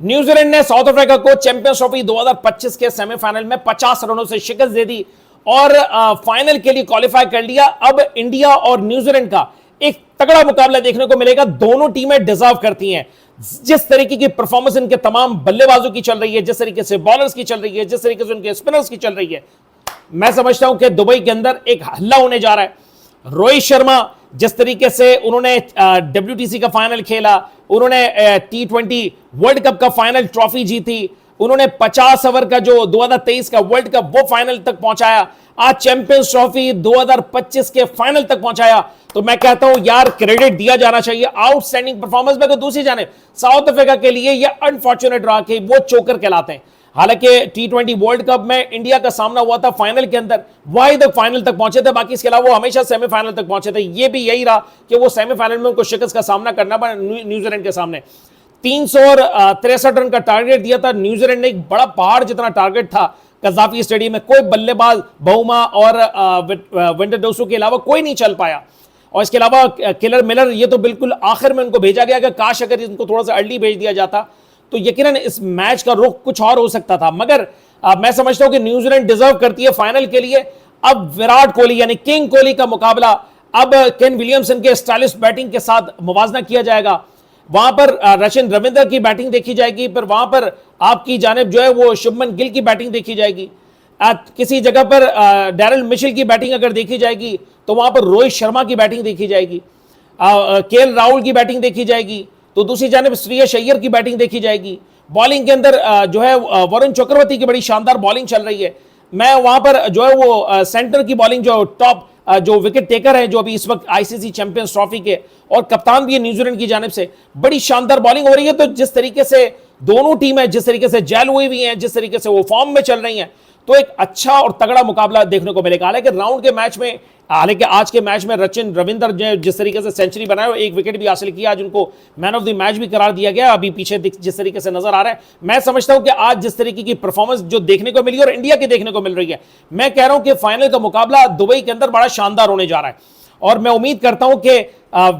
New Zealand ने south Africa को champions trophy 2025 के सेमीफाइनल में 50 रनों से शिकस्त दे दी और फाइनल के लिए क्वालिफाई कर लिया। अब इंडिया और न्यूजीलैंड का एक तगड़ा मुकाबला देखने को मिलेगा। दोनों टीमें डिजर्व करती हैं। जिस तरीके की परफॉर्मेंस इनके तमाम बल्लेबाजों की चल रही है, जिस तरीके से बॉलर्स की चल रही है, जिस तरीके से उनके स्पिनर्स की चल रही है, मैं समझता हूं कि दुबई के अंदर एक हल्ला होने जा रहा है। रोहित शर्मा जिस तरीके से उन्होंने WTC का फाइनल खेला, उन्होंने T20 वर्ल्ड कप का फाइनल ट्रॉफी जीती, उन्होंने 50 ओवर का जो 2023 का वर्ल्ड कप वो फाइनल तक पहुंचाया, आज चैंपियंस ट्रॉफी 2025 के फाइनल तक पहुंचाया। तो मैं कहता हूं यार क्रेडिट दिया जाना चाहिए आउटस्टैंडिंग परफॉर्मेंस में। तो दूसरी जाने साउथ अफ्रीका के लिए ये अनफॉर्चुनेट रहा कि वो चोकर कहलाते हैं। हालांकि T20 वर्ल्ड कप में इंडिया का सामना हुआ था फाइनल के अंदर, वही तक फाइनल तक पहुंचे थे, बाकी इसके अलावा वो हमेशा सेमीफाइनल तक पहुंचे थे। ये भी यही रहा कि वो सेमीफाइनल में उनको शिकस्त का सामना करना पड़ा न्यूजीलैंड के सामने। 363 रन का टारगेट दिया था न्यूजीलैंड ने, एक बड़ा पहाड़ जितना टारगेट था कजाफी स्टेडियम में। कोई बल्लेबाज बहुमा और विंडरडोसो के अलावा कोई नहीं चल पाया। और इसके अलावा किलर मिलर, ये तो बिल्कुल आखिर में उनको भेजा गया कि काश अगर इनको थोड़ा सा अर्ली भेज दिया जाता तो यकीनन इस मैच का रुख कुछ और हो सकता था। मगर मैं समझता हूं कि न्यूजीलैंड डिजर्व करती है फाइनल के लिए। अब विराट कोहली यानी किंग कोहली का मुकाबला अब केन विलियमसन के स्टाइलिश बैटिंग के साथ मुवाजना किया जाएगा। वहां पर रचिन रविंद्र की बैटिंग देखी जाएगी, पर वहां पर आपकी जानिब जो है वो शुभमन गिल की बैटिंग देखी जाएगी। किसी जगह पर डैरल मिशेल की बैटिंग अगर देखी जाएगी तो वहां पर रोहित शर्मा की बैटिंग देखी जाएगी, केएल राहुल की बैटिंग देखी जाएगी। तो दूसरी जानिब श्रेयस अय्यर की बैटिंग देखी जाएगी। बॉलिंग के अंदर जो है वरुण चक्रवर्ती की बड़ी शानदार बॉलिंग चल रही है। मैं वहां पर जो है वो सेंटर की बॉलिंग जो टॉप जो विकेट टेकर है जो अभी इस वक्त आईसीसी चैंपियंस ट्रॉफी के और कप्तान भी है न्यूजीलैंड की जानिब से, बड़ी शानदार बॉलिंग हो रही है। तो जिस तरीके से दोनों टीमें जिस तरीके से जेल हुई हुई हैं, जिस तरीके से वो फॉर्म में चल रही हैं, तो एक अच्छा और तगड़ा मुकाबला देखने को मिलेगा। हालांकि राउंड के मैच में, हालांकि आज के मैच में रचिन रविंद्र ने जिस तरीके से सेंचुरी बनाया, एक विकेट भी हासिल किया, आज उनको मैन ऑफ द मैच भी करार दिया गया। अभी पीछे जिस तरीके से नजर आ रहा है, मैं समझता हूं कि आज जिस तरीके की परफॉर्मेंस जो देखने को मिली और इंडिया की देखने को मिल रही है, मैं कह रहा हूं कि फाइनल का मुकाबला दुबई के अंदर बड़ा शानदार होने जा रहा है। और मैं उम्मीद करता हूं कि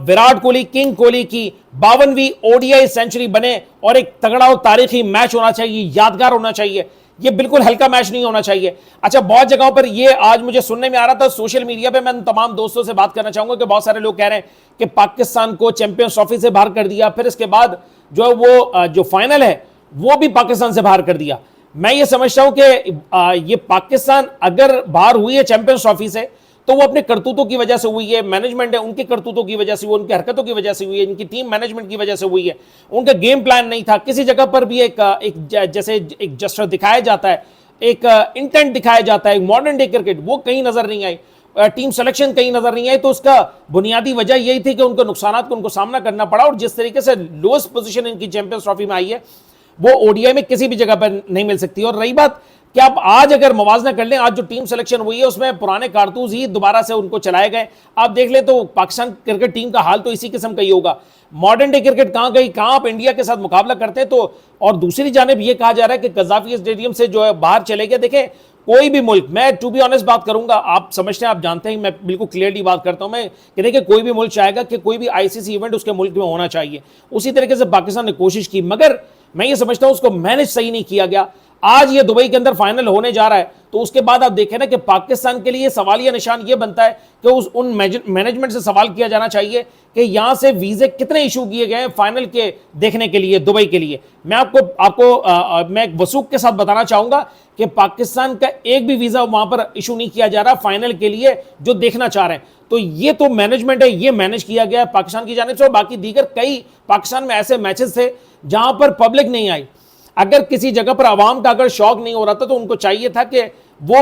विराट कोहली, किंग कोहली की 52वीं ODI सेंचुरी बने और एक तगड़ा और तारीखी मैच होना चाहिए, यादगार होना चाहिए। ये बिल्कुल हल्का मैच नहीं होना चाहिए। अच्छा, बहुत जगहों पर ये आज मुझे सुनने में आ रहा था सोशल मीडिया पे, मैं तमाम दोस्तों से बात करना चाहूंगा कि बहुत सारे लोग कह रहे हैं कि पाकिस्तान को चैंपियंस ट्रॉफी से बाहर कर दिया, फिर इसके बाद जो है वो जो फाइनल है वो भी पाकिस्तान से बाहर कर दिया। मैं ये समझता हूं कि ये पाकिस्तान अगर बाहर हुई है चैंपियंस ट्रॉफी से तो वो अपने करतूतों की वजह से हुई है, मैनेजमेंट है उनके करतूतों की वजह से, वो उनकी हरकतों की वजह से हुई है, इनकी टीम मैनेजमेंट की वजह से हुई है। उनका गेम प्लान नहीं था। किसी जगह पर भी एक जैसे एक जस्टर दिखाया जाता है, एक इंटेंट दिखाया जाता है, एक मॉडर्न डे क्रिकेट, वो कहीं नजर नहीं आई। टीम सिलेक्शन कहीं नजर नहीं आई। तो उसका बुनियादी वजह यही थी कि उनको नुकसानात को उनको सामना करना पड़ा। और जिस तरीके से लोएस्ट पोजीशन इनकी चैंपियंस ट्रॉफी में आई है वो ODI में किसी भी जगह पर नहीं मिल सकती। और रही बात कि आप आज अगर मुवाजना कर लें, आज जो टीम सिलेक्शन हुई है उसमें पुराने कारतूस ही दोबारा से उनको चलाए गए। आप देख लें तो पाकिस्तान क्रिकेट टीम का हाल तो इसी किस्म का ही होगा। मॉडर्न डे क्रिकेट कहां गई, कहां आप इंडिया के साथ मुकाबला करते हैं। तो और दूसरी जानिब यह कहा जा रहा है कि कजाफी स्टेडियम से जो है बाहर चले गए। देखें, कोई भी मुल्क, मैं टू बी ऑनेस्ट बात करूंगा, आप समझते हैं, आप जानते हैं, मैं बिल्कुल क्लियरली बात करता हूं मैं कि देखिए कोई भी मुल्क चाहेगा कि कोई भी ICC इवेंट उसके मुल्क में होना चाहिए। उसी तरीके से पाकिस्तान ने कोशिश की, मगर मैं ये समझता हूं उसको मैनेज सही नहीं किया गया। आज ये दुबई के अंदर फाइनल होने जा रहा है तो उसके बाद आप देखें ना कि पाकिस्तान के लिए सवालिया निशान ये बनता है कि उन मैनेजमेंट से सवाल किया जाना चाहिए कि यहां से वीजे कितने इशू किए गए हैं फाइनल के देखने के लिए दुबई के लिए। मैं आपको मैं एक वसूख के साथ बताना चाहूंगा कि पाकिस्तान का एक भी वीजा वहां पर इशू नहीं किया जा रहा फाइनल के लिए जो देखना चाह रहे हैं। तो ये तो मैनेजमेंट है, ये मैनेज किया गया है पाकिस्तान की जानिब से। और बाकी दीगर कई पाकिस्तान में ऐसे मैचेस थे जहां पर पब्लिक नहीं आई। अगर किसी जगह पर आवाम का अगर शौक नहीं हो रहा था तो उनको चाहिए था कि वो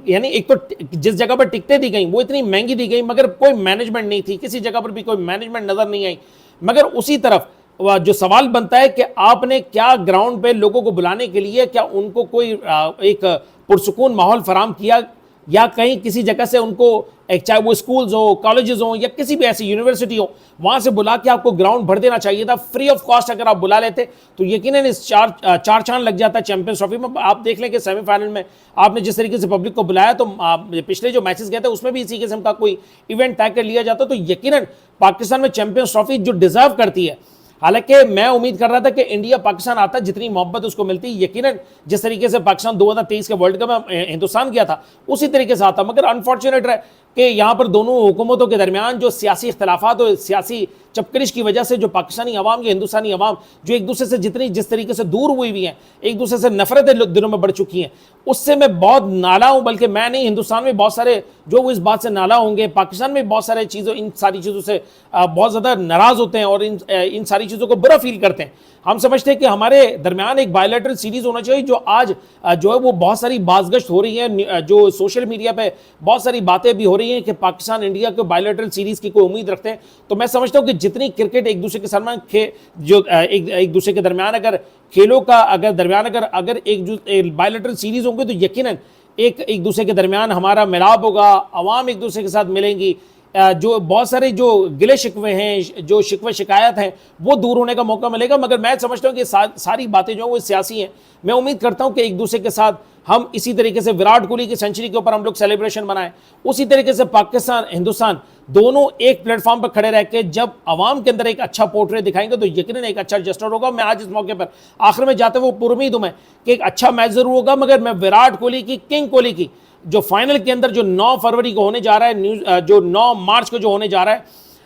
यानी एक तो जिस जगह पर टिकटें दी गई वो इतनी महंगी दी गई, मगर कोई मैनेजमेंट नहीं थी, किसी जगह पर भी कोई मैनेजमेंट नजर नहीं आई। मगर उसी तरफ जो सवाल बनता है कि आपने क्या ग्राउंड पे लोगों को बुलाने के लिए क्या उनको कोई एक पुरसुकून माहौल फराम किया, या कहीं किसी जगह से उनको एक, चाहे वो स्कूल्स हो, कॉलेजेस हो, या किसी भी ऐसी यूनिवर्सिटी हो, वहां से बुला के आपको ग्राउंड भर देना चाहिए था फ्री ऑफ कॉस्ट। अगर आप बुला लेते तो यकीनन इस चार चांद लग जाता है चैंपियंस ट्रॉफी में। आप देख लें कि सेमीफाइनल में आपने जिस तरीके से पब्लिक को बुलाया, तो पिछले जो मैचेस गए थे उसमें भी इसी किस्म का कोई इवेंट तय कर लिया जाता तो यकीनन पाकिस्तान में चैंपियंस ट्रॉफी जो डिजर्व करती है। हालांकि मैं उम्मीद कर रहा था कि इंडिया पाकिस्तान आता, जितनी मोहब्बत उसको मिलती, यकीनन जिस तरीके से पाकिस्तान 2023 के वर्ल्ड कप में हिंदुस्तान गया था उसी तरीके से आता, मगर अनफॉर्चुनेट है कि यहाँ पर दोनों हुकूमतों के दरमियान जो सियासी इख्तलाफात और सियासी चपकरिश की वजह से जो पाकिस्तानी अवाम या हिंदुस्तानी अवाम जो एक दूसरे से जिस तरीके से दूर हुई हुई हैं, एक दूसरे से नफरतें दिनों में बढ़ चुकी हैं, उससे मैं बहुत नाला हूं। बल्कि मैं नहीं, हिंदुस्तान में बहुत सारे जो इस बात से नाला होंगे, पाकिस्तान में बहुत सारे चीज़ों, इन सारी चीज़ों से बहुत ज़्यादा नाराज़ होते हैं और इन सारी चीज़ों को बुरा फील करते हैं। हम समझते हैं कि हमारे दरमियान एक बायलैटरल सीरीज़ होना चाहिए, जो आज जो है वो बहुत सारी बाज़गश्त हो रही है, जो सोशल मीडिया पे बहुत सारी बातें भी हो रही हैं कि पाकिस्तान इंडिया को बायलैटरल सीरीज़ की कोई उम्मीद रखते हैं। तो मैं समझता हूँ कि जितनी क्रिकेट एक दूसरे के सामने जो एक दूसरे के दरमियान अगर खेलों का अगर एक बायलैटरल सीरीज़ होंगे तो यकीनन एक दूसरे के दरमियान हमारा मिलाप होगा, अवाम एक दूसरे के साथ मिलेंगी, जो बहुत सारे जो गिले शिकवे हैं, जो शिकवे शिकायत हैं, वो दूर होने का मौका मिलेगा। मगर मैं समझता हूँ कि सारी बातें जो वो सियासी हैं। मैं उम्मीद करता हूँ कि एक दूसरे के साथ हम इसी तरीके से विराट कोहली की सेंचुरी के ऊपर हम लोग सेलिब्रेशन बनाएं, उसी तरीके से पाकिस्तान हिंदुस्तान दोनों एक प्लेटफॉर्म पर खड़े रह के जब आवाम के अंदर एक अच्छा पोर्ट्रेट दिखाएंगे तो यकीनन एक अच्छा जस्टर होगा। मैं आज इस मौके पर आखिर में जाते हुए पुरुमीद हूं मैं कि एक अच्छा मैच जरूर होगा, मगर मैं विराट कोहली की, किंग कोहली की जो फाइनल के अंदर जो 9 फरवरी को होने जा रहा है, जो 9 मार्च को जो होने जा रहा है,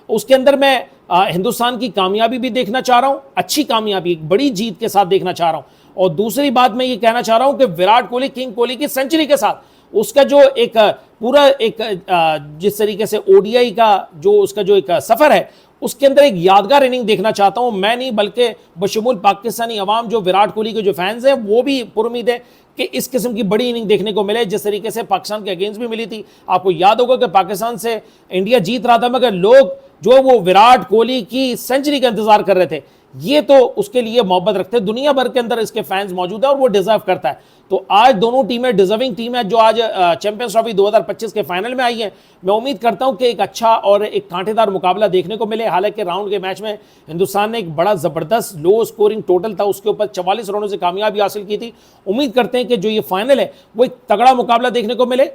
उसके अंदर मैं हिंदुस्तान की कामयाबी भी देखना चाह रहा हूं, अच्छी कामयाबी, एक बड़ी जीत के साथ देखना चाह रहा हूं। और दूसरी बात मैं ये कहना चाह रहा हूं कि विराट कोहली, किंग कोहली की सेंचुरी के साथ उसका जो एक पूरा एक जिस तरीके से ओडीआई का जो उसका जो एक सफर है, उसके अंदर एक यादगार इनिंग देखना चाहता हूं। मैं नहीं बल्कि बशमूल पाकिस्तानी अवाम जो विराट कोहली के जो फैंस हैं वो भी पुरुमीद है कि इस किस्म की बड़ी इनिंग देखने को मिले, जिस तरीके से पाकिस्तान के अगेंस्ट भी मिली थी। आपको याद होगा कि पाकिस्तान से इंडिया जीत रहा था, मगर लोग जो वो विराट कोहली की सेंचुरी का इंतजार कर रहे थे। ये तो उसके लिए मोहब्बत रखते हैं, दुनिया भर के अंदर इसके फैंस मौजूद है और वो डिजर्व करता है। तो आज दोनों टीमें डिजर्विंग टीम है जो आज चैंपियंस ट्रॉफी 2025 के फाइनल में आई है। मैं उम्मीद करता हूं कि एक अच्छा और एक कांटेदार मुकाबला देखने को मिले। हालांकि राउंड के मैच में हिंदुस्तान ने एक बड़ा जबरदस्त लो स्कोरिंग टोटल था, उसके ऊपर 44 रनों से कामयाबी हासिल की थी। उम्मीद करते हैं कि जो ये फाइनल है वो एक तगड़ा मुकाबला देखने को मिले,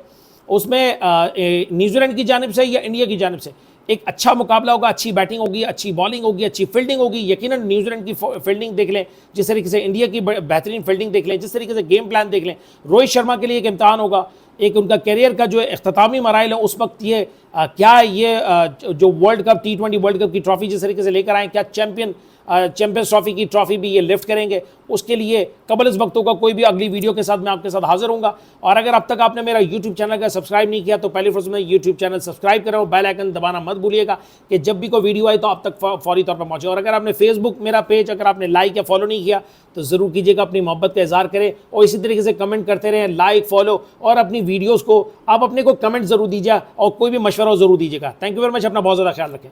उसमें न्यूजीलैंड की जानिब से या इंडिया की जानिब से एक अच्छा मुकाबला होगा, अच्छी बैटिंग होगी, अच्छी बॉलिंग होगी, अच्छी फील्डिंग होगी। यकीनन न्यूजीलैंड की फील्डिंग देख लें, जिस तरीके से इंडिया की बेहतरीन फील्डिंग देख लें, जिस तरीके से गेम प्लान देख लें। रोहित शर्मा के लिए एक इम्तहान होगा, एक उनका कैरियर का जो इख्तितामी मराइल है उस वक्त ये क्या ये जो world cup T20 world cup की ट्रॉफी जिस तरीके से लेकर आए, क्या चैंपियंस ट्रॉफी की ट्रॉफी भी ये लिफ्ट करेंगे, उसके लिए कबल इस वक्तों का कोई भी अगली वीडियो के साथ मैं आपके साथ हाजिर हूंगा। और अगर अब तक आपने मेरा यूट्यूब चैनल का सब्सक्राइब नहीं किया तो पहले फर्स्ट में यूट्यूब चैनल सब्सक्राइब करें और बेल आइकन दबाना मत भूलिएगा कि जब भी कोई वीडियो आए तो आप तक फौरी तौर पर पहुंचे। और अगर आपने फेसबुक मेरा पेज अगर आपने लाइक या फॉलो नहीं किया तो ज़रूर कीजिएगा, अपनी मोहब्बत का इजहार करें और इसी तरीके से कमेंट करते रहें, लाइक फॉलो, और अपनी वीडियोज़ को आप अपने को कमेंट ज़रूर दीजिए और कोई भी मशवरा ज़रूर दीजिएगा। थैंक यू वेरी मच, अपना बहुत ज़्यादा ख्याल रखें।